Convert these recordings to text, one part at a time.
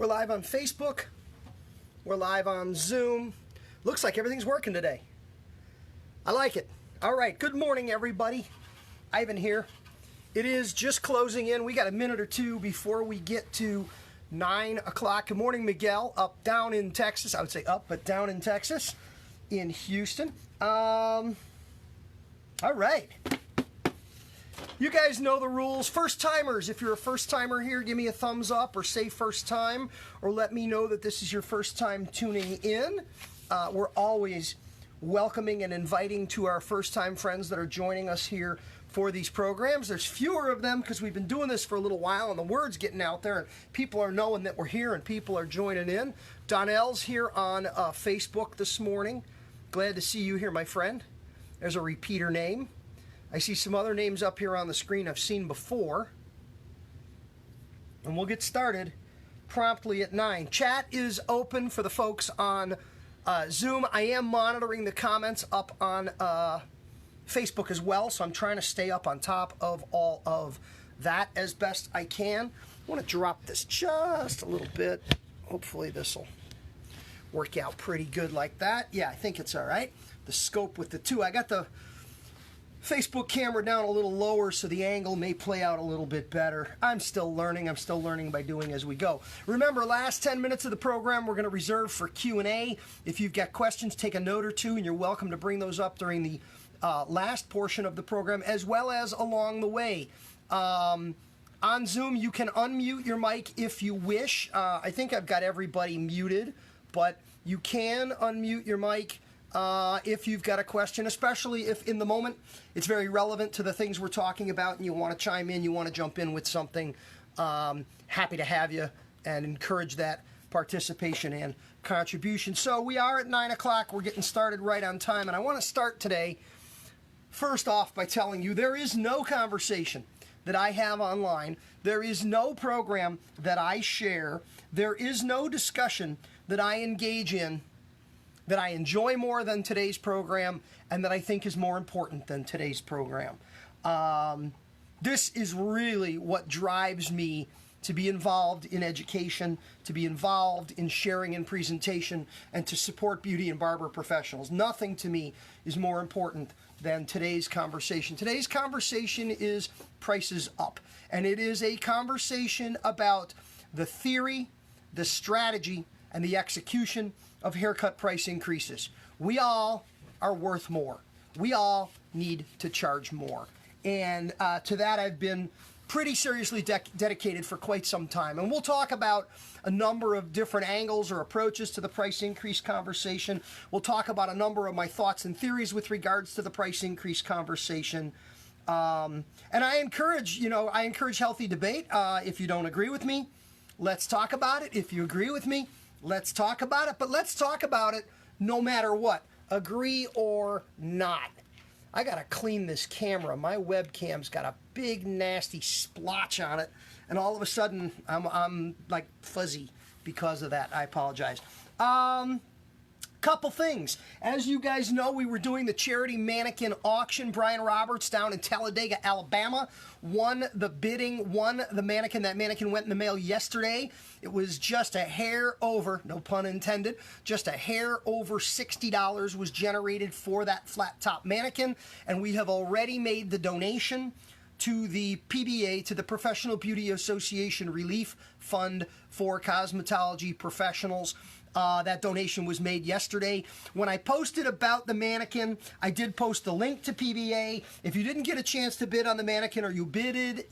We're live on Facebook. We're live on Zoom. Looks like everything's working today. I like it. All right, good morning, everybody. Ivan here. It is just closing in. We got a minute or two before we get to 9 o'clock. Good morning, Miguel, up down in Texas. I would say up, but down in Texas, in Houston. All right. You guys know the rules. First timers, if you're a first timer here, give me a thumbs up or say first time, or let me know that this is your first time tuning in. We're always welcoming and inviting to our first time friends that are joining us here for these programs. There's fewer of them because we've been doing this for a little while and the word's getting out there and people are knowing that we're here and people are joining in. Donnell's here on Facebook this morning. Glad to see you here, my friend. There's a repeater name. I see some other names up here on the screen I've seen before. And we'll get started promptly at 9. Chat is open for the folks on Zoom. I am monitoring the comments up on Facebook as well, so I'm trying to stay up on top of all of that as best I can. I want to drop this just a little bit. Hopefully this will work out pretty good like that. Yeah, I think it's all right. The scope with the two. I got the Facebook camera down a little lower so the angle may play out a little bit better. I'm still learning. I'm still learning by doing as we go. Remember, last 10 minutes of the program we're going to reserve for Q&A. If you've got questions, take a note or two, and you're welcome to bring those up during the last portion of the program as well as along the way. On Zoom, you can unmute your mic if you wish. I think I've got everybody muted, but you can unmute your mic if you've got a question, especially if in the moment it's very relevant to the things we're talking about and you want to chime in, you want to jump in with something. Happy to have you and encourage that participation and contribution. So we are at 9 o'clock. We're getting started right on time. And I want to start today, first off, by telling you there is no conversation that I have online. There is no program that I share. There is no discussion that I engage in that I enjoy more than today's program and that I think is more important than today's program. This is really what drives me to be involved in education, to be involved in sharing and presentation, and to support beauty and barber professionals. Nothing to me is more important than today's conversation. Today's conversation is prices up, and it is a conversation about the theory, the strategy, and the execution of haircut price increases. We all are worth more. We all need to charge more. And to that, I've been pretty seriously dedicated for quite some time. And we'll talk about a number of different angles or approaches to the price increase conversation. We'll talk about a number of my thoughts and theories with regards to the price increase conversation. And I encourage healthy debate. If you don't agree with me, let's talk about it. If you agree with me, let's talk about it. But let's talk about it no matter what, agree or not. I got to clean this camera. My webcam's got a big, nasty splotch on it, and all of a sudden, I'm like fuzzy because of that. I apologize. Couple things. As you guys know, we were doing the charity mannequin auction. Brian Roberts down in Talladega, Alabama, won the bidding, won the mannequin. That mannequin went in the mail yesterday. It was just a hair over, no pun intended, just a hair over $60 was generated for that flat top mannequin, and we have already made the donation to the PBA, to the Professional Beauty Association Relief Fund for Cosmetology Professionals. That donation was made yesterday. When I posted about the mannequin, I did post the link to PBA. If you didn't get a chance to bid on the mannequin, or you bid,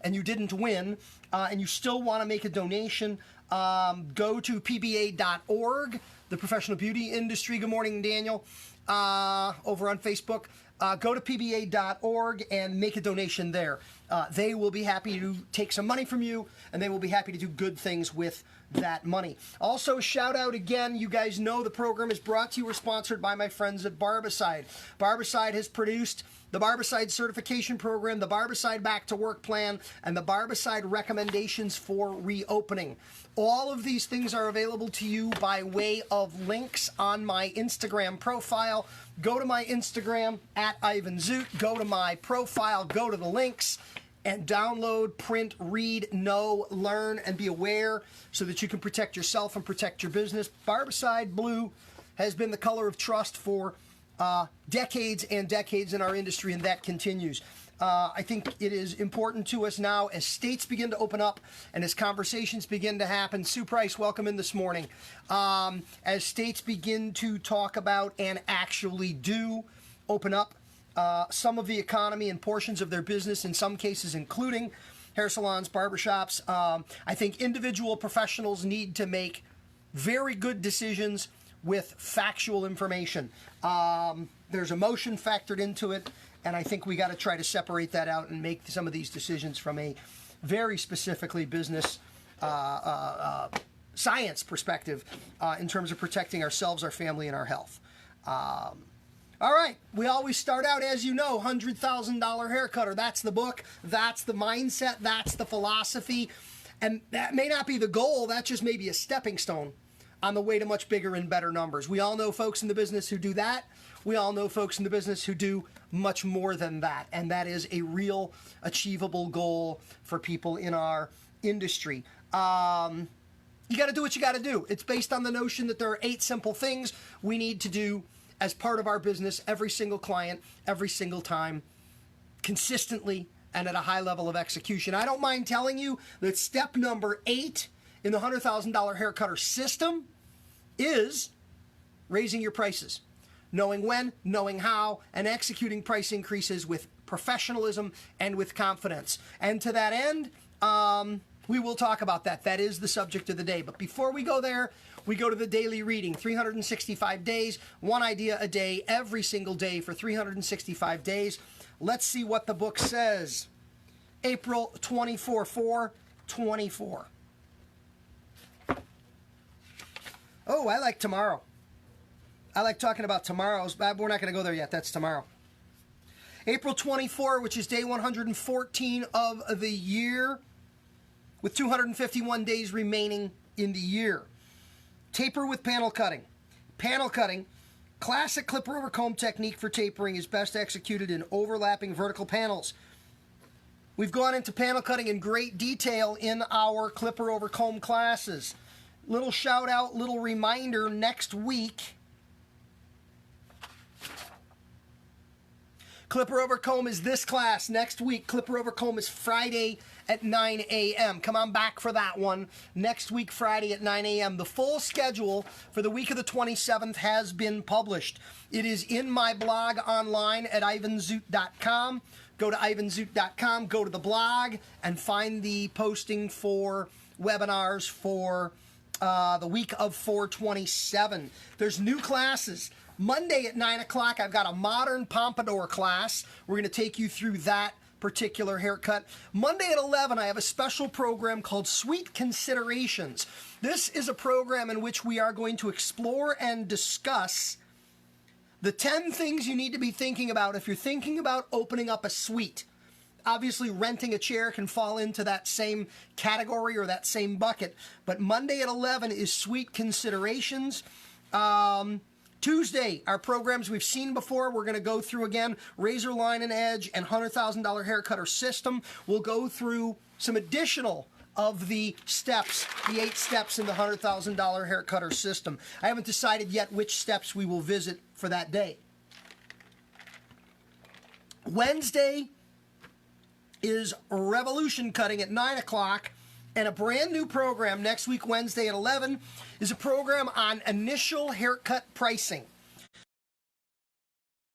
and you didn't win, and you still want to make a donation, go to pba.org, the professional beauty industry. Good morning, Daniel, over on Facebook. Go to pba.org and make a donation there. They will be happy to take some money from you, and they will be happy to do good things with that money. Also, shout out again, you guys know the program is brought to you or sponsored by my friends at Barbicide. Barbicide has produced the Barbicide certification program, the Barbicide back to work plan, and the Barbicide recommendations for reopening. All of these things are available to you by way of links on my Instagram profile. Go to my Instagram at Ivan Zoot, go to my profile, go to the links, and download, print, read, know, learn, and be aware so that you can protect yourself and protect your business. Barbicide Blue has been the color of trust for decades and decades in our industry, and that continues. I think it is important to us now as states begin to open up and as conversations begin to happen. Sue Price, welcome in this morning. As states begin to talk about and actually do open up some of the economy and portions of their business, in some cases including hair salons, barbershops, I think individual professionals need to make very good decisions with factual information. There's emotion factored into it, and I think we got to try to separate that out and make some of these decisions from a very specifically business science perspective in terms of protecting ourselves, our family, and our health. All right, we always start out, as you know, $100,000 hair cutter. That's the book, that's the mindset, that's the philosophy, and that may not be the goal, that just may be a stepping stone on the way to much bigger and better numbers. We all know folks in the business who do that. We all know folks in the business who do much more than that, and that is a real achievable goal for people in our industry. You got to do what you got to do. It's based on the notion that there are 8 simple things we need to do as part of our business, every single client, every single time, consistently and at a high level of execution. I don't mind telling you that step number 8 in the $100,000 hair cutter system is raising your prices. Knowing when, knowing how, and executing price increases with professionalism and with confidence. And to that end, we will talk about that. That is the subject of the day. But before we go there, we go to the daily reading. 365 days, one idea a day, every single day for 365 days. Let's see what the book says. April 24/4/24. Oh, I like tomorrow. I like talking about tomorrow's, but we're not going to go there yet. That's tomorrow. April 24, which is day 114 of the year, with 251 days remaining in the year. Taper with panel cutting. Panel cutting, classic clipper over comb technique for tapering, is best executed in overlapping vertical panels. We've gone into panel cutting in great detail in our clipper over comb classes. Little shout out, little reminder, next week, Clipper over comb is this class. Next week, Clipper over comb is Friday at 9 a.m. Come on back for that one. Next week, Friday at 9 a.m. The full schedule for the week of the 27th has been published. It is in my blog online at ivanzoot.com. Go to ivanzoot.com, go to the blog, and find the posting for webinars for the week of 4/27. There's new classes. Monday at 9 o'clock, I've got a modern pompadour class. We're going to take you through that particular haircut. Monday at 11, I have a special program called Sweet Considerations. This is a program in which we are going to explore and discuss the 10 things you need to be thinking about if you're thinking about opening up a suite. Obviously, renting a chair can fall into that same category or that same bucket. But Monday at 11 is Sweet Considerations. Tuesday, our programs we've seen before, we're going to go through again, Razor Line and Edge and $100,000 hair cutter system. We'll go through some additional of the steps, the 8 steps in the $100,000 hair cutter system. I haven't decided yet which steps we will visit for that day. Wednesday is Revolution Cutting at 9 o'clock. And a brand new program next week, Wednesday at 11, is a program on initial haircut pricing.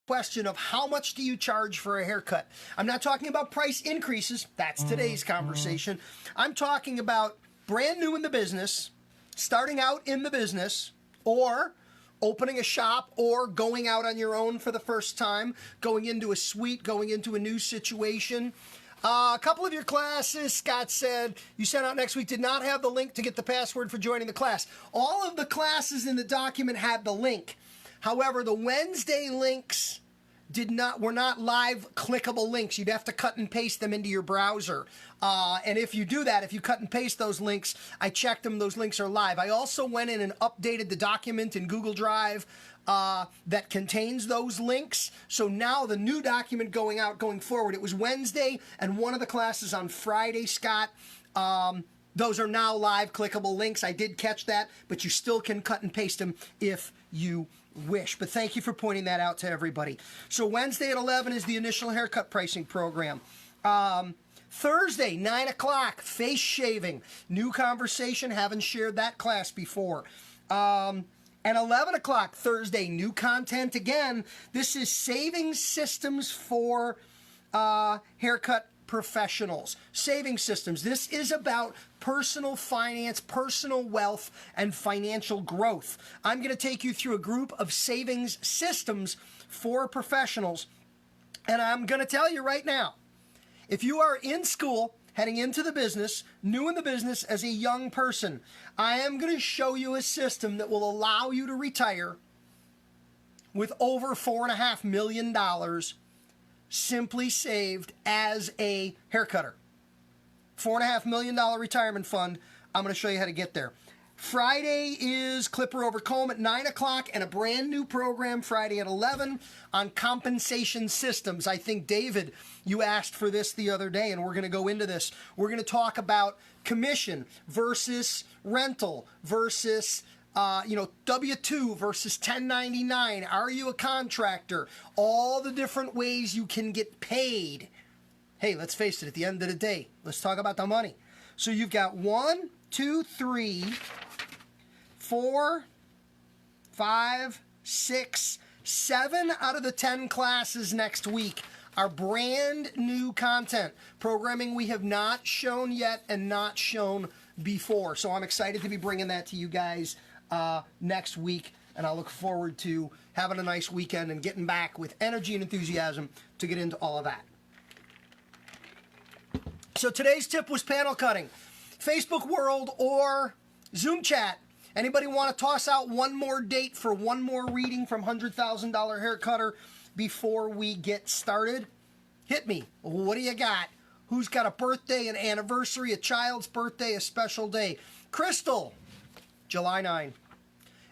Question of how much do you charge for a haircut? I'm not talking about price increases. That's today's conversation. I'm talking about brand new in the business, starting out in the business, or opening a shop, or going out on your own for the first time, going into a suite, going into a new situation. A couple of your classes, Scott said, you sent out next week, did not have the link to get the password for joining the class. All of the classes in the document had the link. However, the Wednesday links were not live clickable links. You'd have to cut and paste them into your browser. And if you do that, if you cut and paste those links, I checked them, those links are live. I also went in and updated the document in Google Drive that contains those links. So now the new document going forward, it was Wednesday and one of the classes on Friday, Scott. Those are now live clickable links. I did catch that, but you still can cut and paste them if you wish. But thank you for pointing that out to everybody. So Wednesday at 11 is the initial haircut pricing program. Thursday, 9 o'clock, face shaving. New conversation, haven't shared that class before. And 11 o'clock Thursday, new content again. This is saving systems for haircut professionals. Saving systems. This is about personal finance, personal wealth, and financial growth. I'm going to take you through a group of savings systems for professionals. And I'm going to tell you right now, if you are in school, heading into the business, new in the business as a young person, I am going to show you a system that will allow you to retire with over $4.5 million simply saved as a haircutter. $4.5 million retirement fund. I'm going to show you how to get there. Friday is Clipper over Comb at 9 o'clock and a brand new program Friday at 11 on compensation systems. I think, David, you asked for this the other day, and we're going to go into this. We're going to talk about commission versus rental versus W-2 versus 1099. Are you a contractor? All the different ways you can get paid. Hey, let's face it, at the end of the day, let's talk about the money. So you've got 1, 2, 3, 4, 5, 6, 7 out of the 10 classes next week are brand new content. Programming we have not shown yet and not shown before. So I'm excited to be bringing that to you guys next week, and I look forward to having a nice weekend and getting back with energy and enthusiasm to get into all of that. So today's tip was panel cutting. Facebook World or Zoom chat. Anybody want to toss out one more date for one more reading from $100,000 Haircutter before we get started? Hit me. What do you got? Who's got a birthday, an anniversary, a child's birthday, a special day? Crystal, July 9.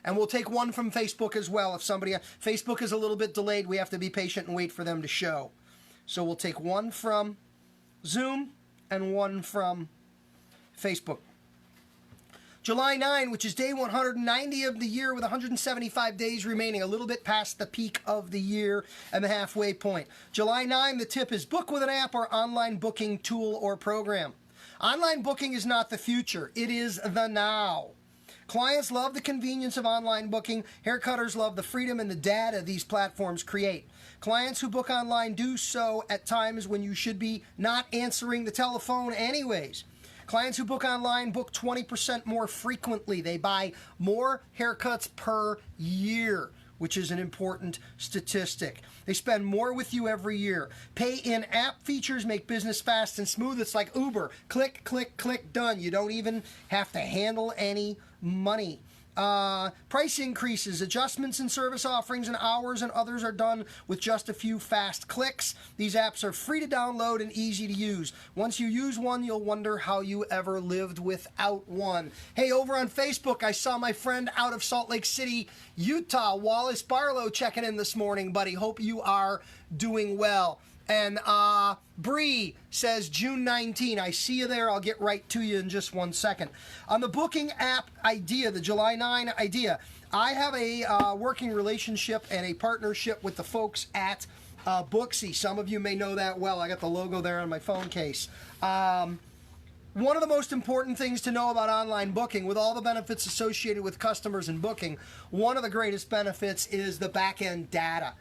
And we'll take one from Facebook as well. If somebody, Facebook is a little bit delayed, we have to be patient and wait for them to show. So we'll take one from Zoom and one from Facebook. July 9, which is day 190 of the year with 175 days remaining, a little bit past the peak of the year and the halfway point. July 9, the tip is book with an app or online booking tool or program. Online booking is not the future. It is the now. Clients love the convenience of online booking. Haircutters love the freedom and the data these platforms create. Clients who book online do so at times when you should be not answering the telephone anyways. Clients who book online book 20% more frequently. They buy more haircuts per year, which is an important statistic. They spend more with you every year. Pay-in-app features make business fast and smooth. It's like Uber. Click, click, click, done. You don't even have to handle any money. Price increases, adjustments in service offerings and hours and others are done with just a few fast clicks. These apps are free to download and easy to use. Once you use one, you'll wonder how you ever lived without one. Hey, over on Facebook, I saw my friend out of Salt Lake City, Utah, Wallace Barlow, checking in this morning, buddy. Hope you are doing well. And Bree says June 19. I see you there. I'll get right to you in just one second. On the booking app idea, the July 9 idea, I have a working relationship and a partnership with the folks at Booksy. Some of you may know that well. I got the logo there on my phone case. One of the most important things to know about online booking, with all the benefits associated with customers and booking, one of the greatest benefits is the back-end data.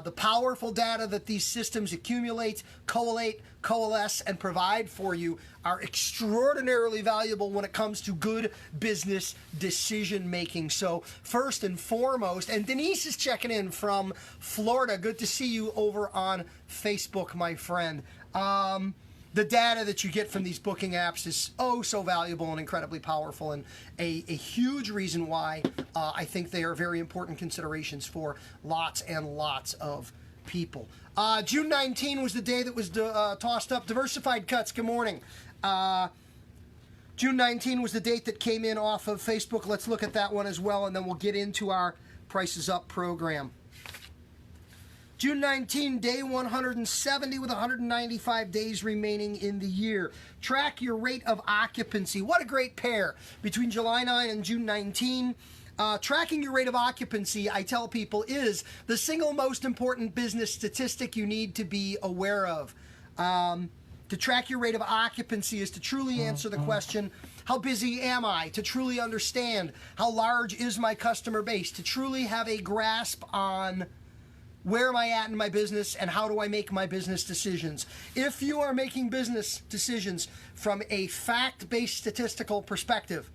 The powerful data that these systems accumulate, collate, coalesce, and provide for you are extraordinarily valuable when it comes to good business decision making. So first and foremost, and Denise is checking in from Florida. Good to see you over on Facebook, my friend. The data that you get from these booking apps is so valuable and incredibly powerful, and a huge reason why I think they are very important considerations for lots and lots of people. June 19 was the day that was tossed up. Diversified Cuts, good morning. June 19 was the date that came in off of Facebook. Let's look at that one as well, and then we'll get into our Prices Up program. June 19, day 170 with 195 days remaining in the year. Track your rate of occupancy. What a great pair between July 9 and June 19. Tracking your rate of occupancy, I tell people, is the single most important business statistic you need to be aware of. To track your rate of occupancy is to truly answer the question, how busy am I? To truly understand how large is my customer base? To truly have a grasp on where am I at in my business and how do I make my business decisions? If you are making business decisions from a fact-based statistical perspective,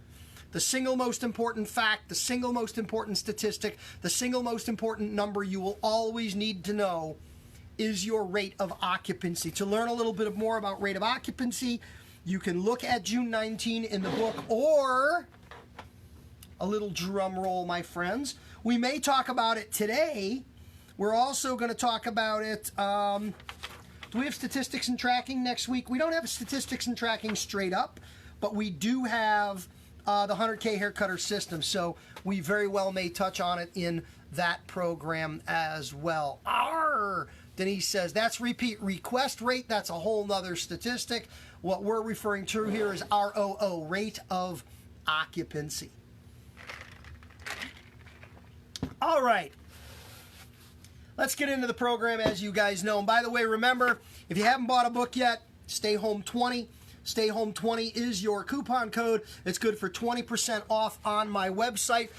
the single most important fact, the single most important statistic, the single most important number you will always need to know is your rate of occupancy. To learn a little bit more about rate of occupancy, you can look at June 19 in the book, or a little drum roll, my friends. We may talk about it today. We're also going to talk about it. Do we have statistics and tracking next week? We don't have statistics and tracking straight up, but we do have the 100K Haircutter system, so we very well may touch on it in that program as well. Arr! Denise says, that's repeat request rate. That's a whole nother statistic. What we're referring to here is ROO, rate of occupancy. All right. Let's get into the program, as you guys know. And by the way, remember, if you haven't bought a book yet, Stay Home 20. Stay Home 20 is your coupon code. It's good for 20% off on my website.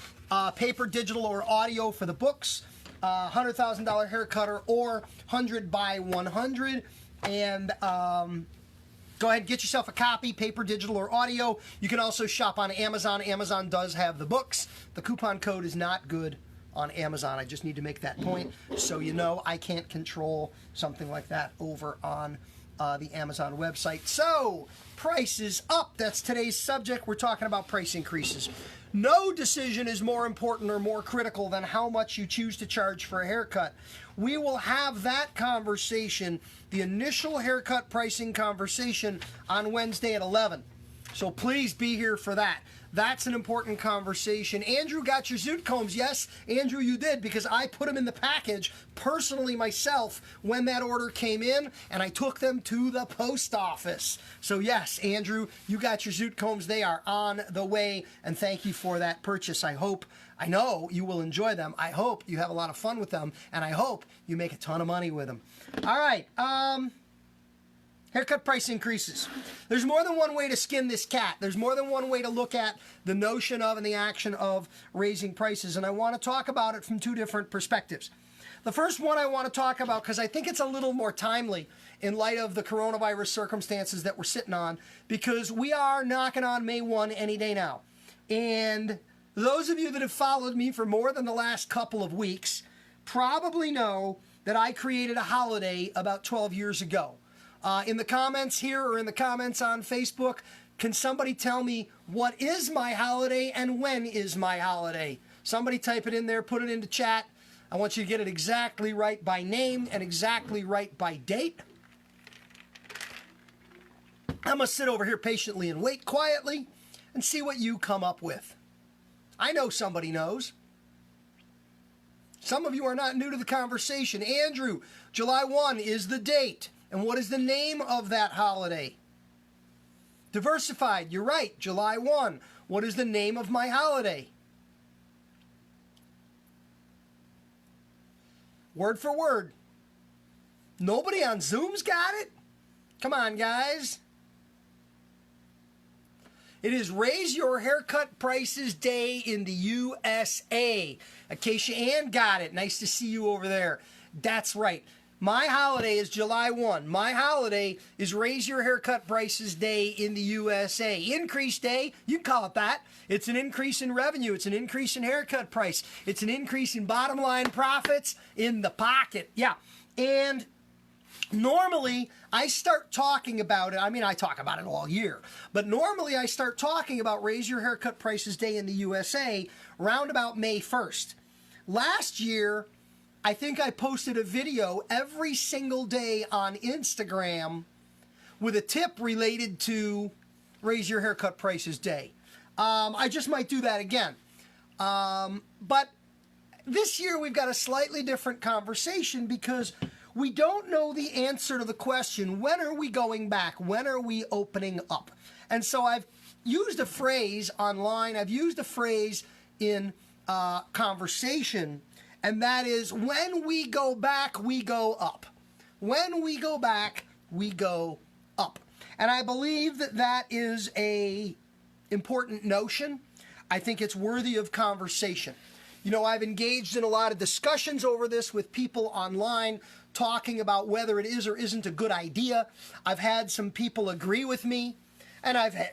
Paper, digital, or audio for the books. $100,000 hair cutter or 100 by 100. And go ahead and get yourself a copy, paper, digital, or audio. You can also shop on Amazon. Amazon does have the books. The coupon code is not good on Amazon. I just need to make that point so you know I can't control something like that over on the Amazon website. So, prices up. That's today's subject. We're talking about price increases. No decision is more important or more critical than how much you choose to charge for a haircut. We will have that conversation, the initial haircut pricing conversation, on Wednesday at 11. So please be here for that. That's an important conversation. Andrew got your zoot combs. Yes, Andrew, you did, because I put them in the package personally myself when that order came in, and I took them to the post office. So yes, Andrew, you got your zoot combs. They are on the way, and thank you for that purchase. I know you will enjoy them. I hope you have a lot of fun with them, and I hope you make a ton of money with them. All right, haircut price increases. There's more than one way to skin this cat. There's more than one way to look at the notion of and the action of raising prices, and I want to talk about it from two different perspectives. The first one I want to talk about, because I think it's a little more timely in light of the coronavirus circumstances that we're sitting on, because we are knocking on May 1 any day now. And those of you that have followed me for more than the last couple of weeks probably know that I created a holiday about 12 years ago. In the comments here or in the comments on Facebook, can somebody tell me what is my holiday and when is my holiday? Somebody type it in there, put it into chat. I want you to get it exactly right by name and exactly right by date. I'm going to sit over here patiently and wait quietly and see what you come up with. I know somebody knows. Some of you are not new to the conversation. Andrew, July 1 is the date. And what is the name of that holiday? Diversified, you're right, July 1. What is the name of my holiday? Word for word. Nobody on Zoom's got it? Come on, guys. It is Raise Your Haircut Prices Day in the USA. Acacia Ann got it. Nice to see you over there. That's right. My holiday is July 1. My holiday is Raise Your Haircut Prices Day in the USA. Increase day, you can call it that. It's an increase in revenue. It's an increase in haircut price. It's an increase in bottom line profits in the pocket. Yeah. And normally I start talking about it. I mean, I talk about it all year. But normally I start talking about Raise Your Haircut Prices Day in the USA round about May 1st. Last year, I think I posted a video every single day on Instagram with a tip related to Raise Your Haircut Prices Day. I just might do that again. But this year we've got a slightly different conversation because we don't know the answer to the question, when are we going back? When are we opening up? And so I've used a phrase online, I've used a phrase in conversation, and that is, when we go back, we go up. When we go back, we go up. And I believe that that is a important notion. I think it's worthy of conversation. You know, I've engaged in a lot of discussions over this with people online, talking about whether it is or isn't a good idea. I've had some people agree with me, and I've had,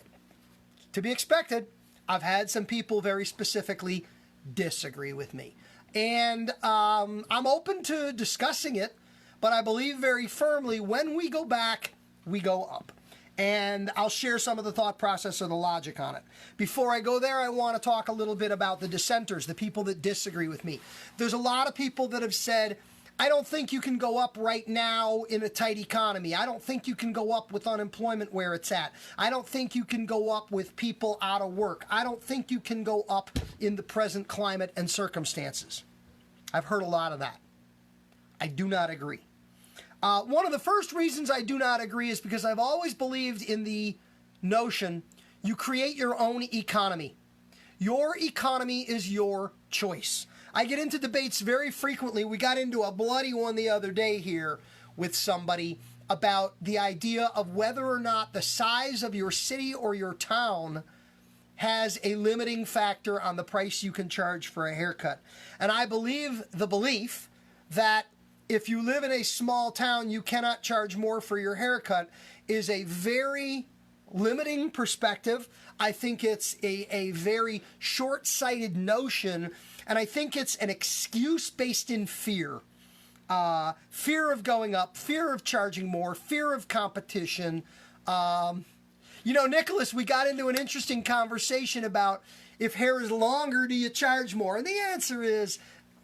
to be expected, I've had some people very specifically disagree with me. And I'm open to discussing it, but I believe very firmly when we go back, we go up. And I'll share some of the thought process or the logic on it. Before I go there, I want to talk a little bit about the dissenters, the people that disagree with me. There's a lot of people that have said, I don't think you can go up right now in a tight economy. I don't think you can go up with unemployment where it's at. I don't think you can go up with people out of work. I don't think you can go up in the present climate and circumstances. I've heard a lot of that. I do not agree. One of the first reasons I do not agree is because I've always believed in the notion you create your own economy. Your economy is your choice. I get into debates very frequently. We got into a bloody one the other day here with somebody about the idea of whether or not the size of your city or your town has a limiting factor on the price you can charge for a haircut. And I believe the belief that if you live in a small town, you cannot charge more for your haircut is a very limiting perspective. I think it's a very short-sighted notion, and I think it's an excuse based in fear. Fear of going up, fear of charging more, fear of competition. You know, Nicholas, we got into an interesting conversation about if hair is longer, do you charge more? And the answer is,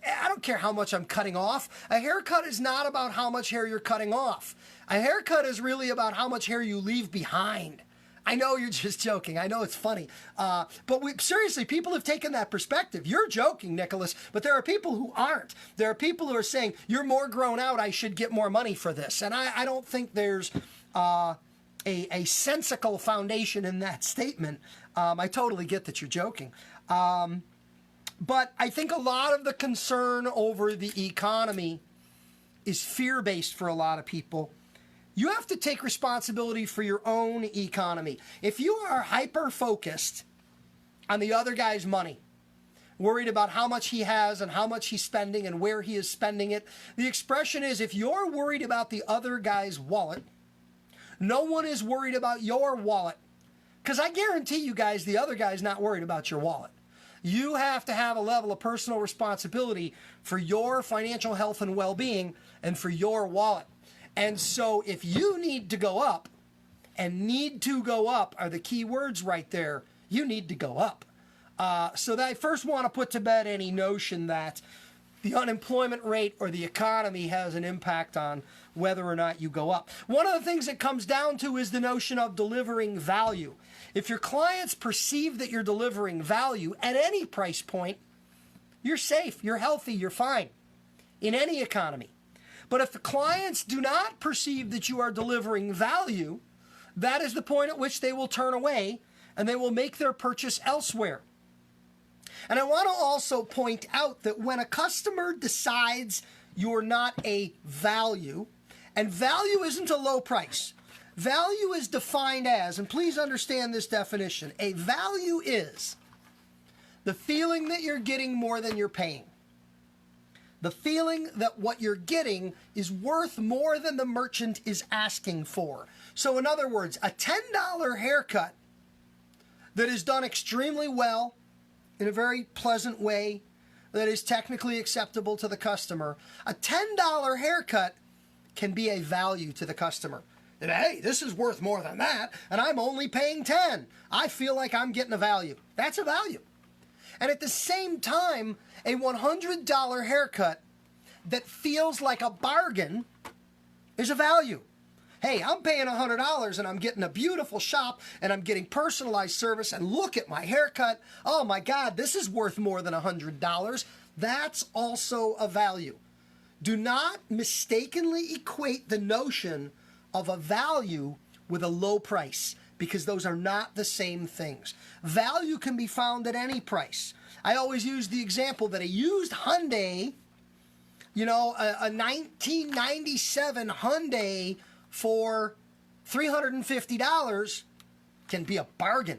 I don't care how much I'm cutting off. A haircut is not about how much hair you're cutting off. A haircut is really about how much hair you leave behind. I know you're just joking. I know it's funny. But seriously, people have taken that perspective. You're joking, Nicholas, but there are people who aren't. There are people who are saying, you're more grown out, I should get more money for this. And I don't think there's a sensical foundation in that statement. I totally get that you're joking. But I think a lot of the concern over the economy is fear-based for a lot of people. You have to take responsibility for your own economy. If you are hyper-focused on the other guy's money, worried about how much he has and how much he's spending and where he is spending it, the expression is, if you're worried about the other guy's wallet, no one is worried about your wallet. Because I guarantee you guys, the other guy's not worried about your wallet. You have to have a level of personal responsibility for your financial health and well-being and for your wallet. And so if you need to go up, and need to go up are the key words right there, you need to go up. So that I first want to put to bed any notion that the unemployment rate or the economy has an impact on whether or not you go up. One of the things it comes down to is the notion of delivering value. If your clients perceive that you're delivering value at any price point, you're safe, you're healthy, you're fine in any economy. But if the clients do not perceive that you are delivering value, that is the point at which they will turn away and they will make their purchase elsewhere. And I want to also point out that when a customer decides you're not a value, and value isn't a low price. Value is defined as, and please understand this definition, a value is the feeling that you're getting more than you're paying. The feeling that what you're getting is worth more than the merchant is asking for. So in other words, a $10 haircut that is done extremely well, in a very pleasant way, that is technically acceptable to the customer, a $10 haircut can be a value to the customer. That, hey, this is worth more than that, and I'm only paying $10. I feel like I'm getting a value. That's a value. And at the same time, a $100 haircut that feels like a bargain is a value. Hey, I'm paying $100 and I'm getting a beautiful shop and I'm getting personalized service, and look at my haircut. Oh my God, this is worth more than $100. That's also a value. Do not mistakenly equate the notion of a value with a low price, because those are not the same things. Value can be found at any price. I always use the example that a used Hyundai, a 1997 Hyundai for $350 can be a bargain.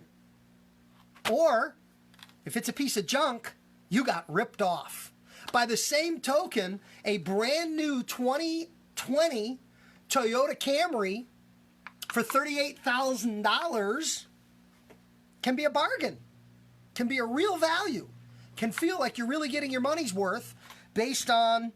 Or if it's a piece of junk, you got ripped off. By the same token, a brand new 2020 Toyota Camry for $38,000 can be a bargain, can be a real value, can feel like you're really getting your money's worth based on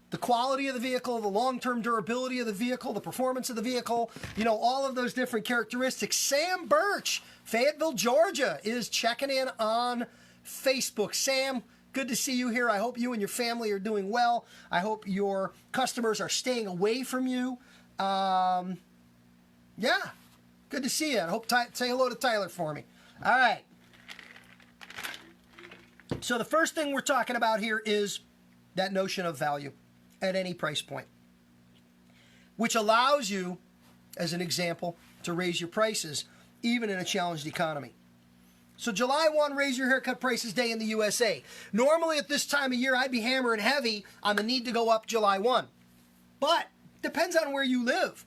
the quality of the vehicle, the long-term durability of the vehicle, the performance of the vehicle, all of those different characteristics. Sam Birch, Fayetteville, Georgia, is checking in on Facebook. Sam, good to see you here. I hope you and your family are doing well. I hope your customers are staying away from you. Yeah, good to see you. I hope say hello to Tyler for me. All right. So the first thing we're talking about here is that notion of value at any price point, which allows you, as an example, to raise your prices even in a challenged economy. So July 1, Raise Your Haircut Prices Day in the USA. Normally at this time of year, I'd be hammering heavy on the need to go up July 1. But depends on where you live.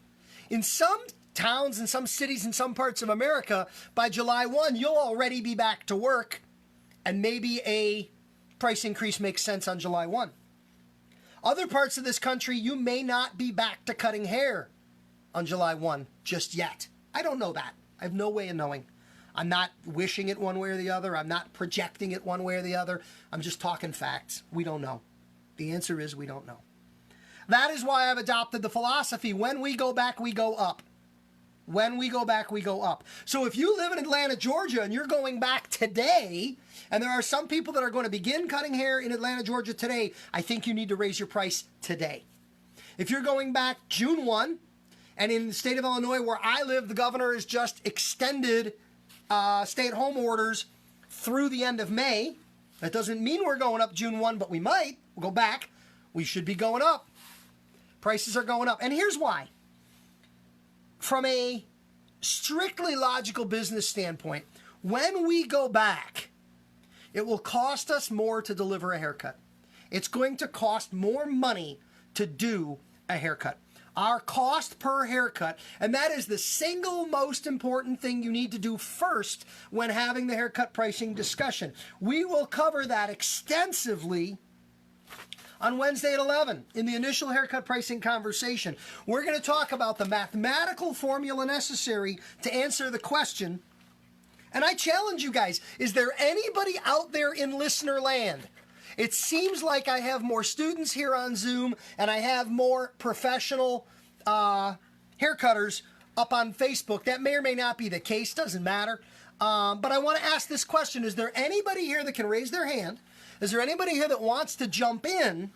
In some towns and some cities in some parts of America, by July 1, you'll already be back to work, and maybe a price increase makes sense on July 1. Other parts of this country, you may not be back to cutting hair on July 1 just yet. I don't know that. I have no way of knowing. I'm not wishing it one way or the other. I'm not projecting it one way or the other. I'm just talking facts. We don't know. The answer is we don't know. That is why I've adopted the philosophy, when we go back, we go up. When we go back, we go up. So if you live in Atlanta, Georgia, and you're going back today, and there are some people that are going to begin cutting hair in Atlanta, Georgia today, I think you need to raise your price today. If you're going back June 1, and in the state of Illinois where I live, the governor has just extended stay-at-home orders through the end of May. That doesn't mean we're going up June 1, but we might. We'll go back. We should be going up. Prices are going up. And here's why. From a strictly logical business standpoint, when we go back, it will cost us more to deliver a haircut. It's going to cost more money to do a haircut. Our cost per haircut, and that is the single most important thing you need to do first when having the haircut pricing discussion. We will cover that extensively on Wednesday at 11 in the initial haircut pricing conversation. We're going to talk about the mathematical formula necessary to answer the question. And I challenge you guys, is there anybody out there in listener land? It seems like I have more students here on Zoom and I have more professional haircutters up on Facebook. That may or may not be the case, doesn't matter. But I want to ask this question. Is there anybody here that can raise their hand? Is there anybody here that wants to jump in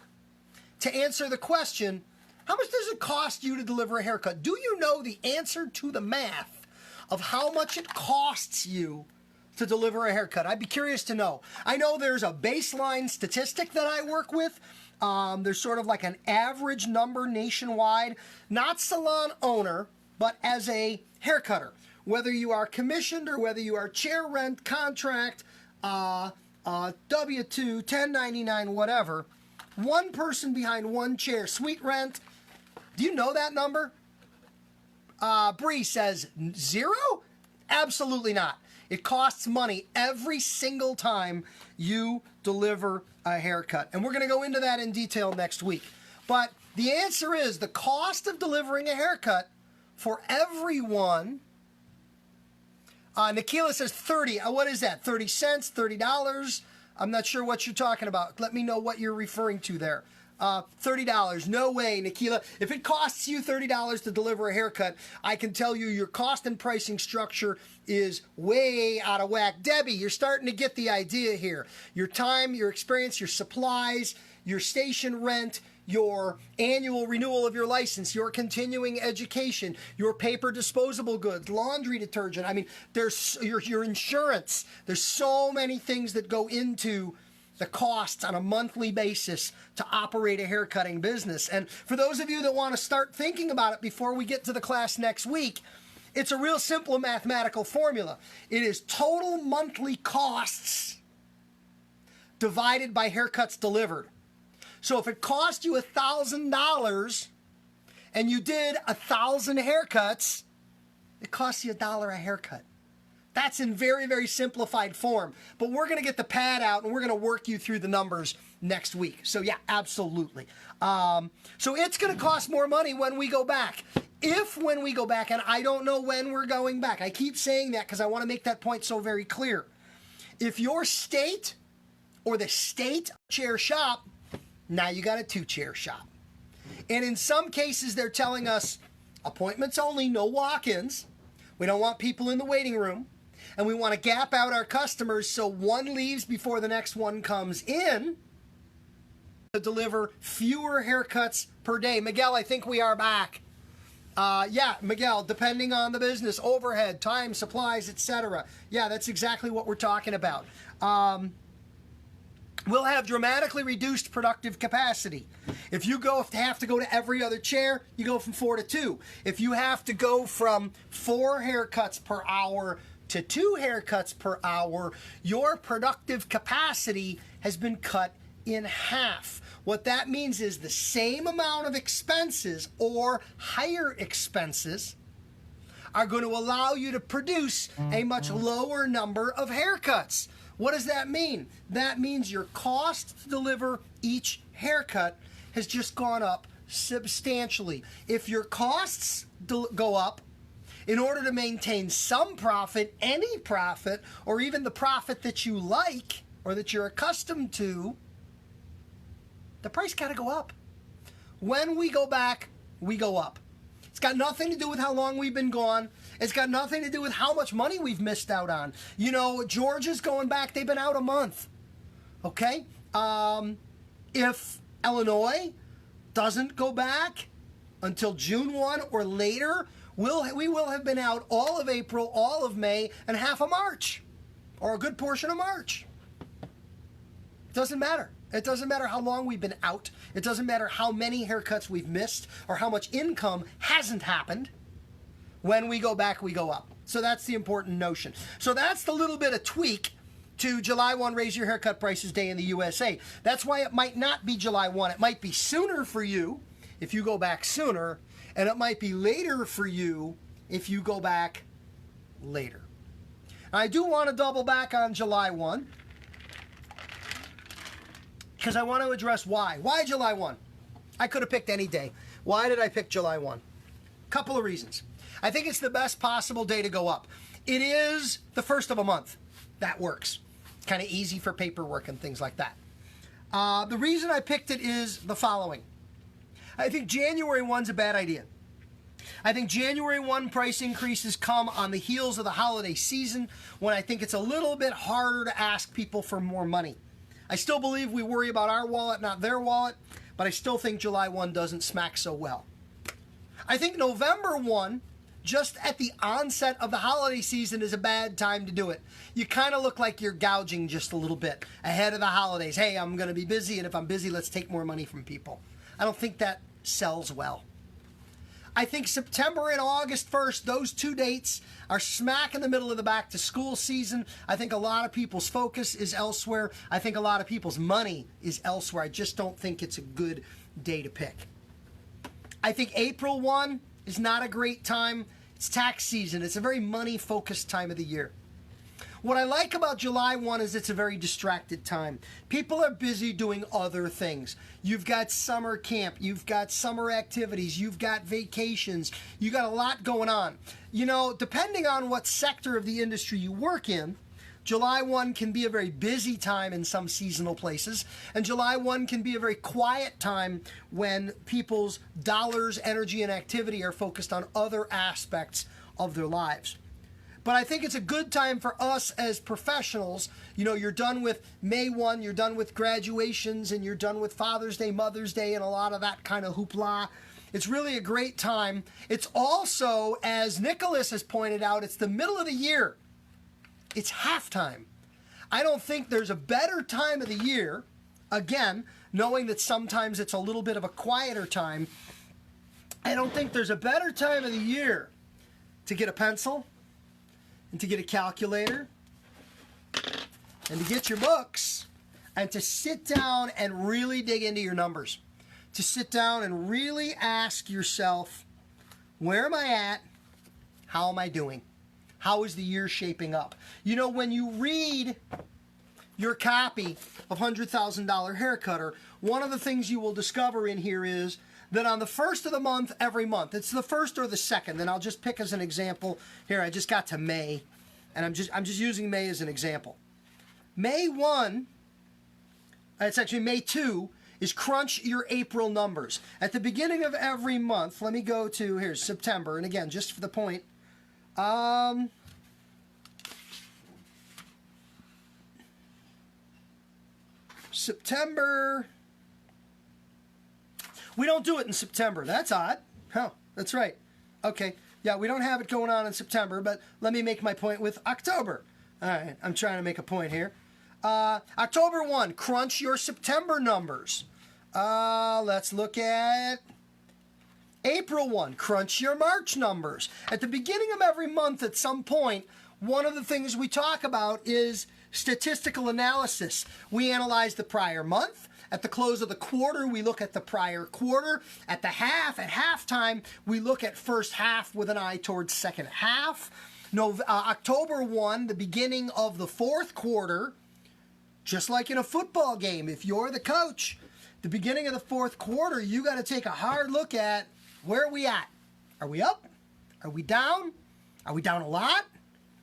to answer the question, how much does it cost you to deliver a haircut? Do you know the answer to the math of how much it costs you to deliver a haircut? I'd be curious to know. I know there's a baseline statistic that I work with. There's sort of like an average number nationwide, not salon owner, but as a haircutter. Whether you are commissioned or whether you are chair rent, contract, W-2, 1099, whatever, one person behind one chair, suite rent. Do you know that number? Bree says 0? Absolutely not. It costs money every single time you deliver a haircut. And we're going to go into that in detail next week. But the answer is the cost of delivering a haircut for everyone. Nikila says 30. What is that? 30 cents? $30? I'm not sure what you're talking about. Let me know what you're referring to there. $30. No way, Nikila. If it costs you $30 to deliver a haircut, I can tell you your cost and pricing structure is way out of whack. Debbie, you're starting to get the idea here. Your time, your experience, your supplies, your station rent, your annual renewal of your license, your continuing education, your paper disposable goods, laundry detergent. I mean, there's your insurance. There's so many things that go into the costs on a monthly basis to operate a haircutting business. And for those of you that want to start thinking about it before we get to the class next week, it's a real simple mathematical formula. It is total monthly costs divided by haircuts delivered. So if it cost you $1,000 and you did 1,000 haircuts, it costs you $1 a haircut. That's in very, very simplified form. But we're going to get the pad out and we're going to work you through the numbers next week. So yeah, absolutely. So it's going to cost more money when we go back. If when we go back, and I don't know when we're going back. I keep saying that because I want to make that point so very clear. If your state or the state chair shop, now you got a 2-chair shop. And in some cases, they're telling us appointments only, no walk-ins. We don't want people in the waiting room. And we want to gap out our customers so one leaves before the next one comes in to deliver fewer haircuts per day. Miguel, I think we are back. Yeah, Miguel, depending on the business, overhead, time, supplies, etc. Yeah, that's exactly what we're talking about. We'll have dramatically reduced productive capacity. If you have to go to every other chair, you go from 4 to 2. If you have to go from 4 haircuts per hour to 2 haircuts per hour, your productive capacity has been cut in half. What that means is the same amount of expenses or higher expenses are going to allow you to produce a much lower number of haircuts. What does that mean? That means your cost to deliver each haircut has just gone up substantially. If your costs go up, in order to maintain some profit, any profit, or even the profit that you like or that you're accustomed to, the price got to go up. When we go back, we go up. It's got nothing to do with how long we've been gone. It's got nothing to do with how much money we've missed out on. You know, Georgia's going back. They've been out a month. Okay? If Illinois doesn't go back until June 1 or later, we will have been out all of April, all of May, and half of March. Or a good portion of March. It doesn't matter. It doesn't matter how long we've been out. It doesn't matter how many haircuts we've missed or how much income hasn't happened. When we go back, we go up. So that's the important notion. So that's the little bit of tweak to July 1, Raise Your Haircut Prices Day in the USA. That's why it might not be July 1. It might be sooner for you if you go back sooner, and it might be later for you if you go back later. I do want to double back on July 1 because I want to address why. Why July 1? I could have picked any day. Why did I pick July 1? Couple of reasons. I think it's the best possible day to go up. It is the first of a month. That works. It's kind of easy for paperwork and things like that. The reason I picked it is the following. I think January 1's a bad idea. I think January 1 price increases come on the heels of the holiday season when I think it's a little bit harder to ask people for more money. I still believe we worry about our wallet, not their wallet, but I still think July 1 doesn't smack so well. I think November 1, just at the onset of the holiday season, is a bad time to do it. You kind of look like you're gouging just a little bit ahead of the holidays. Hey, I'm going to be busy, and if I'm busy, let's take more money from people. I don't think that sells well. I think September and August 1st, those 2 dates are smack in the middle of the back to school season. I think a lot of people's focus is elsewhere. I think a lot of people's money is elsewhere. I just don't think it's a good day to pick. I think April 1 is not a great time. It's tax season. It's a very money-focused time of the year. What I like about July 1 is it's a very distracted time. People are busy doing other things. You've got summer camp. You've got summer activities. You've got vacations. You got a lot going on. You know, depending on what sector of the industry you work in, July 1 can be a very busy time in some seasonal places, and July 1 can be a very quiet time when people's dollars, energy, and activity are focused on other aspects of their lives. But I think it's a good time for us as professionals. You know, you're done with May 1, you're done with graduations, and you're done with Father's Day, Mother's Day, and a lot of that kind of hoopla. It's really a great time. It's also, as Nicholas has pointed out, it's the middle of the year. It's halftime. I don't think there's a better time of the year, again, knowing that sometimes it's a little bit of a quieter time. I don't think there's a better time of the year to get a pencil and to get a calculator and to get your books and to sit down and really dig into your numbers. To sit down and really ask yourself, where am I at? How am I doing? How is the year shaping up? You know, when you read your copy of $100,000 Haircutter, one of the things you will discover in here is that on the first of the month, every month, it's the first or the second, and I'll just pick as an example. Here, I just got to May, and I'm just using May as an example. May 1, it's actually May 2, is crunch your April numbers. At the beginning of every month, let me go to, here's September, and again, just for the point, September. We don't do it in September. That's odd. Huh, that's right. Okay. Yeah, we don't have it going on in September, but let me make my point with October. All right, I'm trying to make a point here. October 1, crunch your September numbers. Let's look at April 1, crunch your March numbers. At the beginning of every month, at some point, one of the things we talk about is statistical analysis. We analyze the prior month. At the close of the quarter, we look at the prior quarter. At halftime, we look at first half with an eye towards second half. October 1, the beginning of the fourth quarter, just like in a football game, if you're the coach, the beginning of the fourth quarter, you got to take a hard look at where are we at? Are we up? Are we down? Are we down a lot?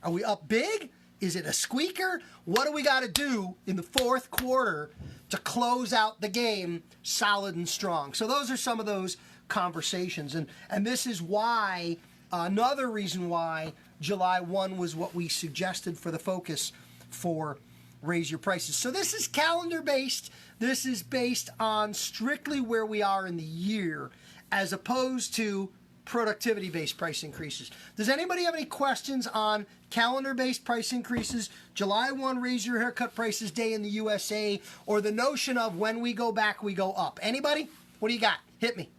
Are we up big? Is it a squeaker? What do we got to do in the fourth quarter to close out the game solid and strong? So those are some of those conversations. And this is why, another reason why July 1 was what we suggested for the focus for Raise Your Prices. So this is calendar-based. This is based on strictly where we are in the year as opposed to productivity-based price increases. Does anybody have any questions on calendar-based price increases, July 1 Raise Your Haircut Prices Day in the USA, or the notion of when we go back, we go up? Anybody? What do you got? Hit me.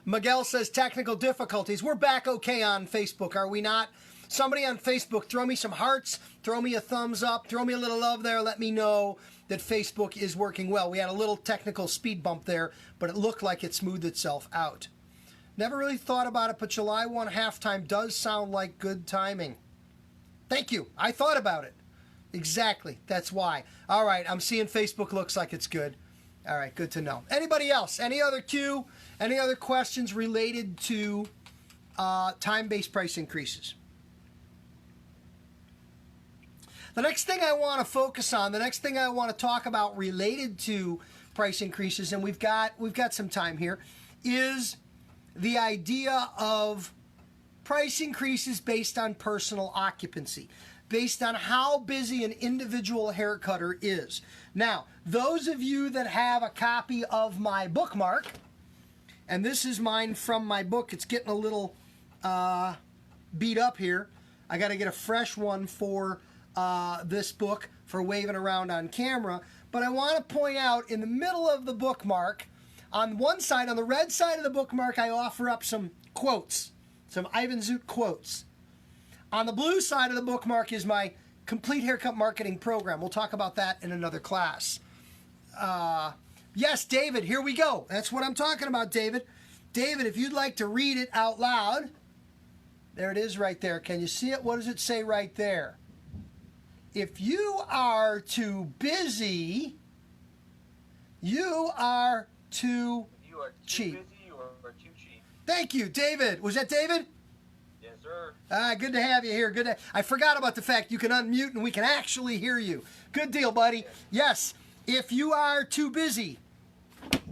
Miguel says technical difficulties. We're back okay on Facebook, are we not? Somebody on Facebook, throw me some hearts, throw me a thumbs up, throw me a little love there. Let me know that Facebook is working well. We had a little technical speed bump there, but it looked like it smoothed itself out. Never really thought about it, but July 1 halftime does sound like good timing. Thank you. I thought about it. Exactly. That's why. All right. I'm seeing Facebook looks like it's good. All right. Good to know. Anybody else? Any other cue? Any other questions related to time-based price increases? The next thing I want to focus on, the next thing I want to talk about related to price increases, and we've got some time here, is the idea of price increases based on personal occupancy, based on how busy an individual haircutter is. Now, those of you that have a copy of my bookmark, and this is mine from my book, it's getting a little beat up here. I got to get a fresh one for this book for waving around on camera. But I want to point out in the middle of the bookmark, on one side, on the red side of the bookmark, I offer up some quotes, some Ivan Zoot quotes. On the blue side of the bookmark is my complete haircut marketing program. We'll talk about that in another class. Yes, David, here we go. That's what I'm talking about, David. David, if you'd like to read it out loud. There it is right there. Can you see it? What does it say right there? If you are too busy, you are too cheap. Busy, you are too cheap. Thank you, David. Was that David? Yes, sir. Good to have you here. I forgot about the fact you can unmute and we can actually hear you. Good deal, buddy. Yes, if you are too busy,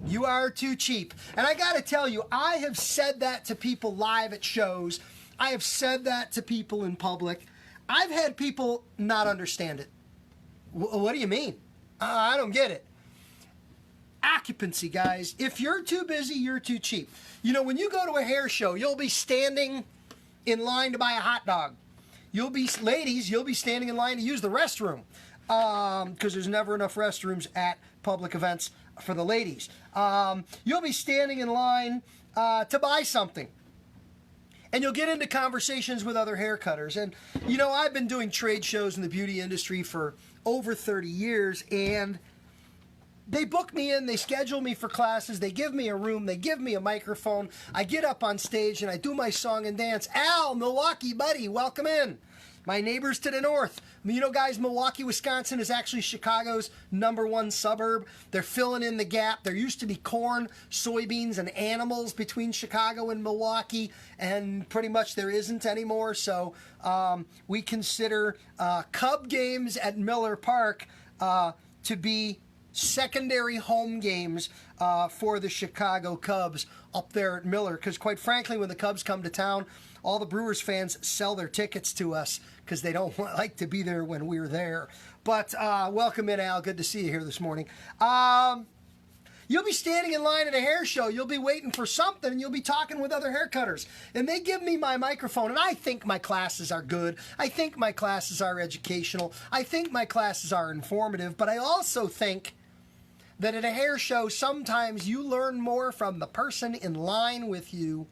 You are too cheap. And I got to tell you, I have said that to people live at shows. I have said that to people in public. I've had people not understand it. What do you mean? I don't get it. Occupancy, guys. If you're too busy, you're too cheap. You know, when you go to a hair show, you'll be standing in line to buy a hot dog. Ladies, you'll be standing in line to use the restroom because there's never enough restrooms at public events for the ladies. You'll be standing in line to buy something. And you'll get into conversations with other haircutters. And, you know, I've been doing trade shows in the beauty industry for over 30 years, and they book me in, they schedule me for classes, they give me a room, they give me a microphone. I get up on stage and I do my song and dance. Al, Milwaukee, buddy, welcome in. My neighbors to the north. You know, guys, Milwaukee, Wisconsin is actually Chicago's #1 suburb. They're filling in the gap. There used to be corn, soybeans, and animals between Chicago and Milwaukee, and pretty much there isn't anymore. So we consider Cub games at Miller Park to be secondary home games for the Chicago Cubs up there at Miller, because quite frankly, when the Cubs come to town, all the Brewers fans sell their tickets to us because they don't like to be there when we're there. But welcome in, Al. Good to see you here this morning. You'll be standing in line at a hair show. You'll be waiting for something, and you'll be talking with other hair cutters. And they give me my microphone, and I think my classes are good. I think my classes are educational. I think my classes are informative. But I also think that at a hair show, sometimes you learn more from the person in line with you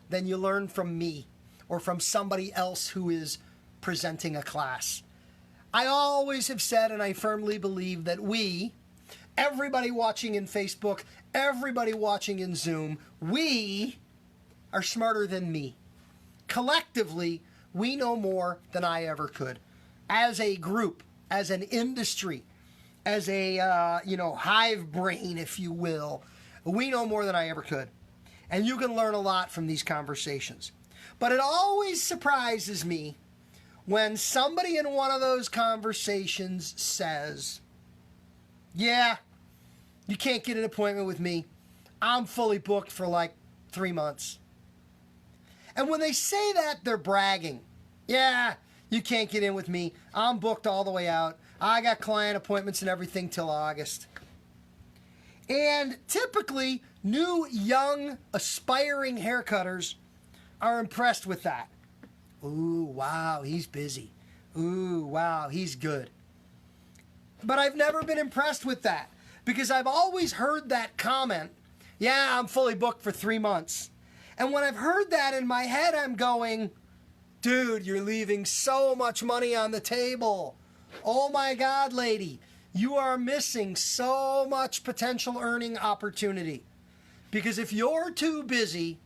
than you learn from me or from somebody else who is presenting a class. I always have said, and I firmly believe, that everybody watching in Facebook, everybody watching in Zoom, we are smarter than me. Collectively, we know more than I ever could. As a group, as an industry, as a hive brain, if you will, we know more than I ever could. And you can learn a lot from these conversations. But it always surprises me when somebody in one of those conversations says, yeah, you can't get an appointment with me. I'm fully booked for like 3 months. And when they say that, they're bragging. Yeah, you can't get in with me. I'm booked all the way out. I got client appointments and everything till August. And typically, new, young, aspiring haircutters are impressed with that. Ooh, wow, he's busy. Ooh, wow, he's good. But I've never been impressed with that because I've always heard that comment, yeah, I'm fully booked for 3 months. And when I've heard that in my head, I'm going, dude, you're leaving so much money on the table. Oh my God, lady, you are missing so much potential earning opportunity. Because if you're too busy,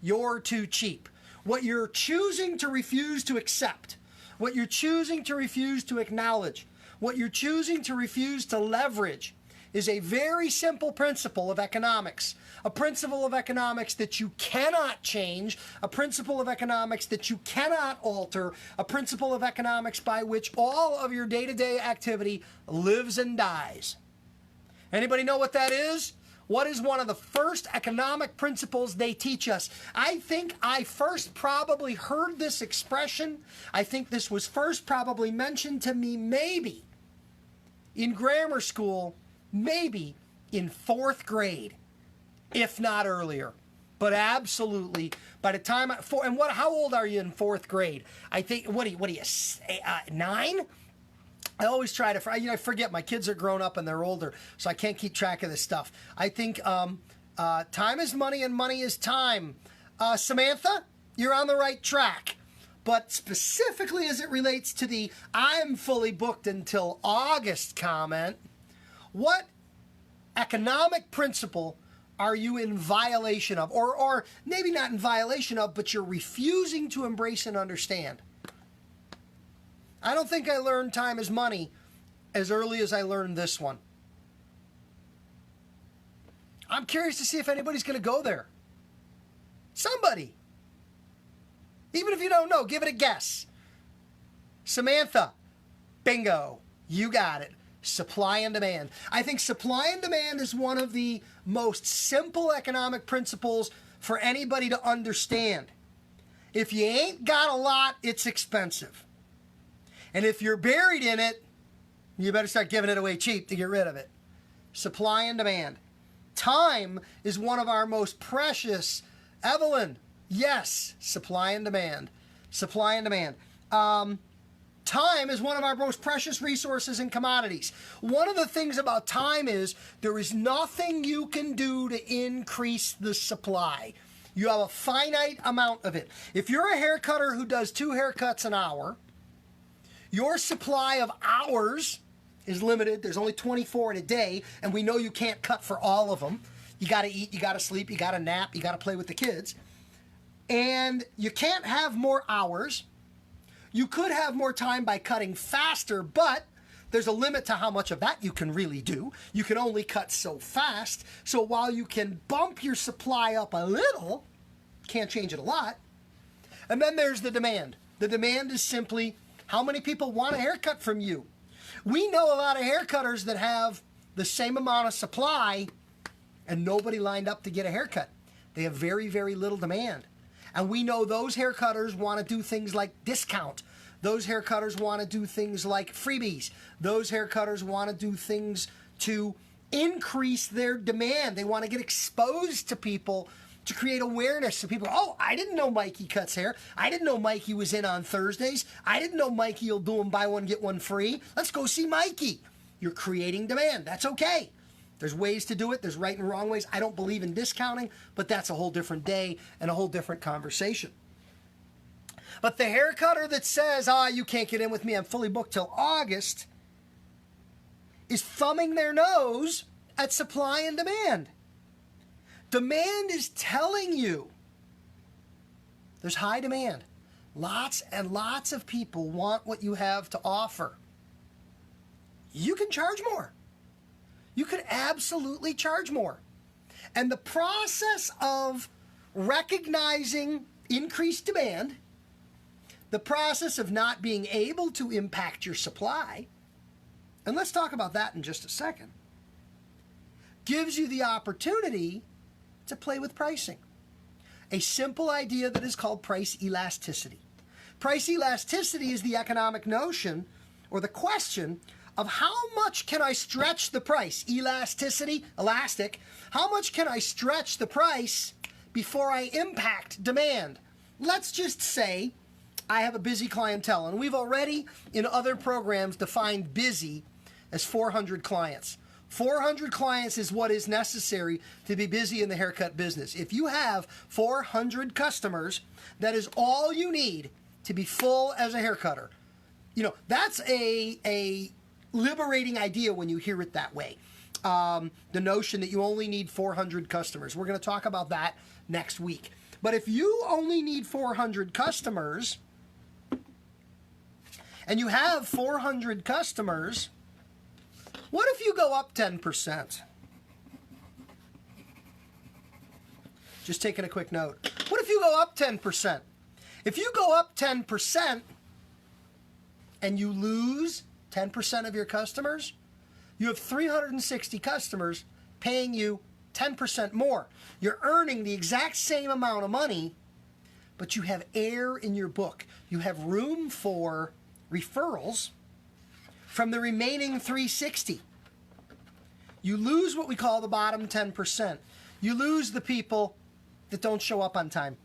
you're too cheap. What you're choosing to refuse to accept, what you're choosing to refuse to acknowledge, what you're choosing to refuse to leverage is a very simple principle of economics. A principle of economics that you cannot change, a principle of economics that you cannot alter, a principle of economics by which all of your day-to-day activity lives and dies. Anybody know what that is? What is one of the first economic principles they teach us? I think I first probably heard this expression. I think this was first probably mentioned to me maybe in grammar school, maybe in 4th grade, if not earlier. But absolutely, by the time how old are you in 4th grade? I think, what are you, 9? I always try to, I forget, my kids are grown up and they're older, so I can't keep track of this stuff. I think time is money and money is time. Samantha, you're on the right track. But specifically as it relates to the I'm fully booked until August comment, what economic principle are you in violation of? Or maybe not in violation of, but you're refusing to embrace and understand. I don't think I learned time is money as early as I learned this one. I'm curious to see if anybody's going to go there. Somebody. Even if you don't know, give it a guess. Samantha, bingo, you got it. Supply and demand. I think supply and demand is one of the most simple economic principles for anybody to understand. If you ain't got a lot, it's expensive. And if you're buried in it, you better start giving it away cheap to get rid of it. Supply and demand. Time is one of our most precious. Evelyn, yes, supply and demand. Supply and demand. Time is one of our most precious resources and commodities. One of the things about time is there is nothing you can do to increase the supply. You have a finite amount of it. If you're a hair cutter who does 2 haircuts an hour, your supply of hours is limited. There's only 24 in a day, and we know you can't cut for all of them. You got to eat, you got to sleep, you got to nap, you got to play with the kids. And you can't have more hours. You could have more time by cutting faster, but there's a limit to how much of that you can really do. You can only cut so fast. So while you can bump your supply up a little, can't change it a lot. And then there's the demand. The demand is simply how many people want a haircut from you. We know a lot of hair cutters that have the same amount of supply and nobody lined up to get a haircut. They have very, very little demand. And we know those hair cutters want to do things like discount. Those hair cutters want to do things like freebies. Those hair cutters want to do things to increase their demand. They want to get exposed to people to create awareness. So people, oh, I didn't know Mikey cuts hair. I didn't know Mikey was in on Thursdays. I didn't know Mikey will do them buy one, get one free. Let's go see Mikey. You're creating demand. That's okay. There's ways to do it. There's right and wrong ways. I don't believe in discounting, but that's a whole different day and a whole different conversation. But the hair cutter that says, you can't get in with me, I'm fully booked till August, is thumbing their nose at supply and demand. Demand is telling you there's high demand. Lots and lots of people want what you have to offer. You can charge more. You could absolutely charge more. And the process of recognizing increased demand, the process of not being able to impact your supply, and let's talk about that in just a second, gives you the opportunity to play with pricing. A simple idea that is called price elasticity. Price elasticity is the economic notion or the question of how much can I stretch the price? Elasticity, elastic. How much can I stretch the price before I impact demand? Let's just say I have a busy clientele, and we've already in other programs defined busy as 400 clients. 400 clients is what is necessary to be busy in the haircut business. If you have 400 customers, that is all you need to be full as a hair cutter. You know, that's a liberating idea when you hear it that way. The notion that you only need 400 customers. We're going to talk about that next week. But if you only need 400 customers, and you have 400 customers, what if you go up 10%? Just taking a quick note. What if you go up 10%? If you go up 10% and you lose 10% of your customers, you have 360 customers paying you 10% more. You're earning the exact same amount of money, but you have air in your book. You have room for referrals from the remaining 360. You lose what we call the bottom 10%. You lose the people that don't show up on time.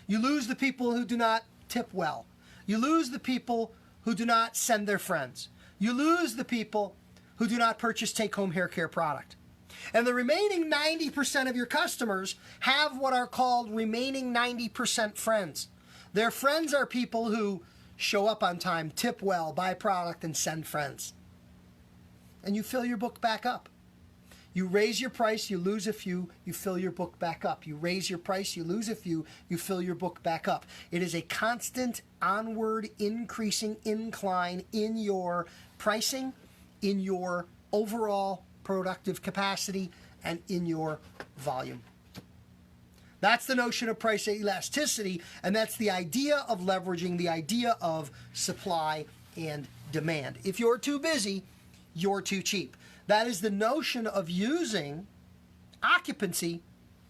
You lose the people who do not tip well. You lose the people who do not send their friends. You lose the people who do not purchase take-home hair care product. And the remaining 90% of your customers have what are called remaining 90% friends. Their friends are people who show up on time, tip well, buy product, and send friends. And you fill your book back up. You raise your price, you lose a few, you fill your book back up. You raise your price, you lose a few, you fill your book back up. It is a constant onward increasing incline in your pricing, in your overall productive capacity, and in your volume. That's the notion of price elasticity, and that's the idea of leveraging the idea of supply and demand. If you're too busy, you're too cheap. That is the notion of using occupancy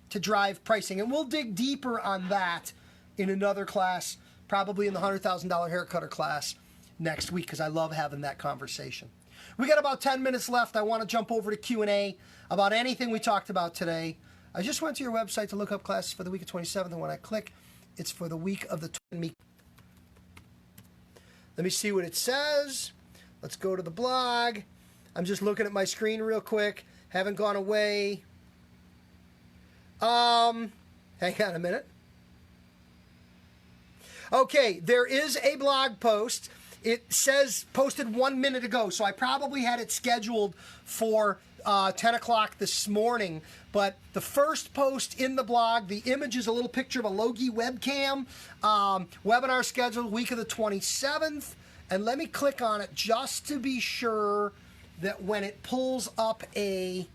to drive pricing. And we'll dig deeper on that in another class, probably in the $100,000 haircutter class next week, because I love having that conversation. We got about 10 minutes left. I want to jump over to Q&A about anything we talked about today. I just went to your website to look up classes for the week of 27th, and when I click, it's for the week of the 20th. Let me see what it says. Let's go to the blog. I'm just looking at my screen real quick. Haven't gone away. Hang on a minute. Okay, there is a blog post. It says posted 1 minute ago, so I probably had it scheduled for 10 o'clock this morning. But the first post in the blog, the image is a little picture of a Logi webcam. Webinar scheduled week of the 27th. And let me click on it just to be sure that when it pulls up a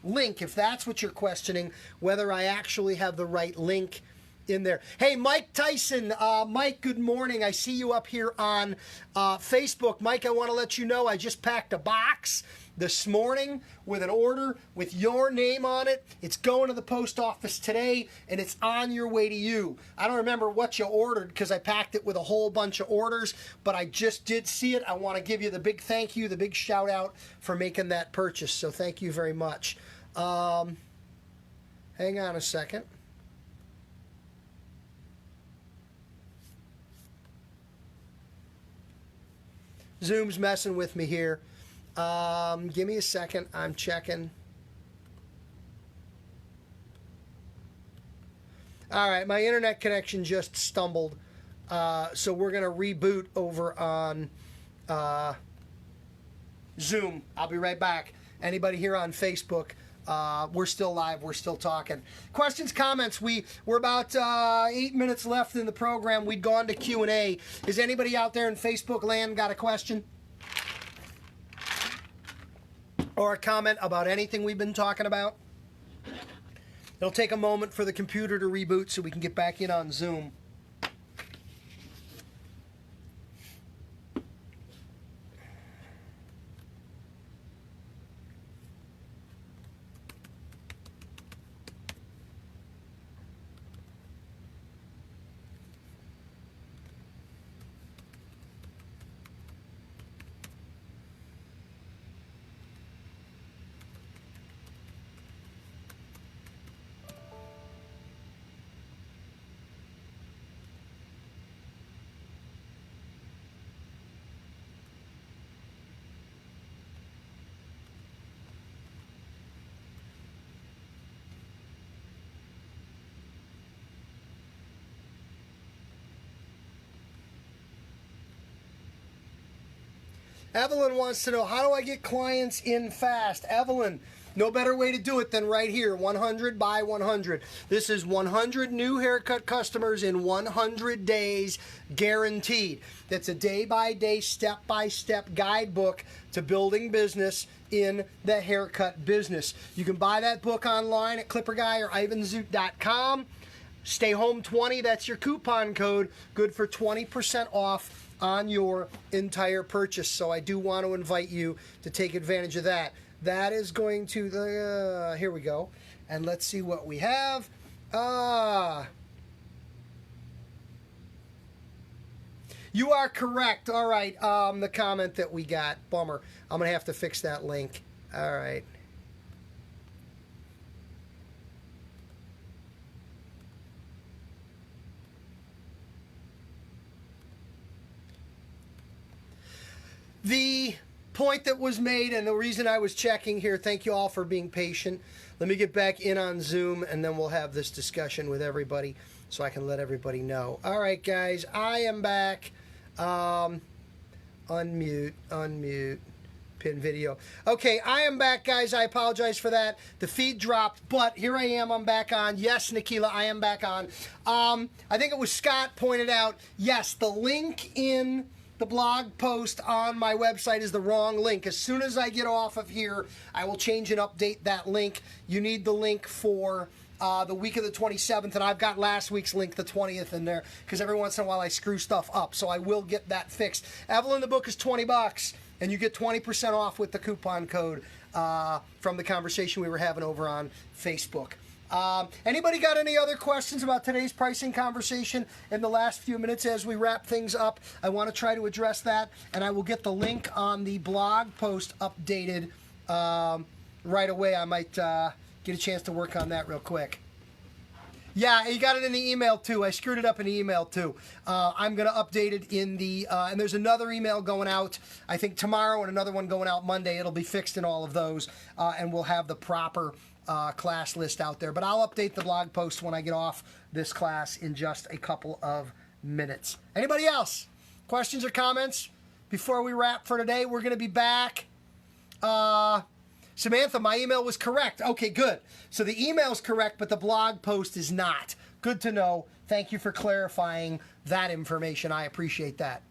link, if that's what you're questioning, whether I actually have the right link in there. Hey, Mike Tyson. Mike, good morning. I see you up here on Facebook. Mike, I want to let you know I just packed a box this morning with an order with your name on it. It's going to the post office today, and it's on your way to you. I don't remember what you ordered because I packed it with a whole bunch of orders, but I just did see it. I want to give you the big thank you, the big shout out for making that purchase. So thank you very much. Hang on a second. Zoom's messing with me here. Give me a second. I'm checking. All right, my internet connection just stumbled. So we're going to reboot over on Zoom. I'll be right back. Anybody here on Facebook, we're still live. We're still talking. Questions, comments. We're about 8 minutes left in the program. We'd gone to Q&A. Is anybody out there in Facebook land got a question? Or a comment about anything we've been talking about? It'll take a moment for the computer to reboot so we can get back in on Zoom. Evelyn wants to know, how do I get clients in fast? Evelyn, no better way to do it than right here, 100 by 100. This is 100 new haircut customers in 100 days guaranteed. That's a day-by-day, step-by-step guidebook to building business in the haircut business. You can buy that book online at ClipperGuy or ivanzoot.com. Stay home 20, that's your coupon code, good for 20% off on your entire purchase. So I do want to invite you to take advantage of that. That is going to here we go. And let's see what we have. You are correct. All right. The comment that we got. Bummer. I'm going to have to fix that link. All right. The point that was made and the reason I was checking here, thank you all for being patient. Let me get back in on Zoom and then we'll have this discussion with everybody so I can let everybody know. All right, guys, I am back. Unmute, pin video. Okay, I am back, guys. I apologize for that. The feed dropped, but here I am. I'm back on. Yes, Nikila, I am back on. I think it was Scott pointed out, yes, the link in the blog post on my website is the wrong link. As soon as I get off of here, I will change and update that link. You need the link for the week of the 27th, and I've got last week's link, the 20th, in there, because every once in a while I screw stuff up, so I will get that fixed. Evelyn, the book is $20, and you get 20% off with the coupon code from the conversation we were having over on Facebook. Anybody got any other questions about today's pricing conversation in the last few minutes as we wrap things up? I want to try to address that, and I will get the link on the blog post updated right away. I might get a chance to work on that real quick. Yeah, you got it in the email too. I screwed it up in the email too. I'm going to update it in the, and there's another email going out, I think tomorrow, and another one going out Monday. It'll be fixed in all of those, and we'll have the proper class list out there. But I'll update the blog post when I get off this class in just a couple of minutes. Anybody else? Questions or comments before we wrap for today? We're going to be back. Samantha, my email was correct. Okay, good. So the email's correct, but the blog post is not. Good to know. Thank you for clarifying that information. I appreciate that.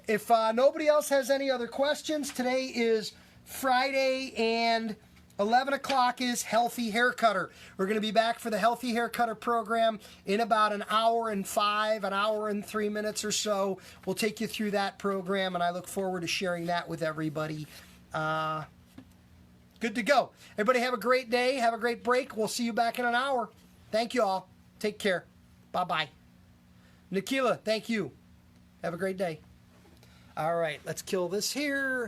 If nobody else has any other questions, today is Friday, and 11 o'clock is Healthy Hair Cutter. We're going to be back for the Healthy Hair Cutter program in about an hour and 3 minutes or so. We'll take you through that program, and I look forward to sharing that with everybody. Good to go. Everybody have a great day. Have a great break. We'll see you back in an hour. Thank you all. Take care. Bye-bye. Nikila, thank you. Have a great day. All right, let's kill this here.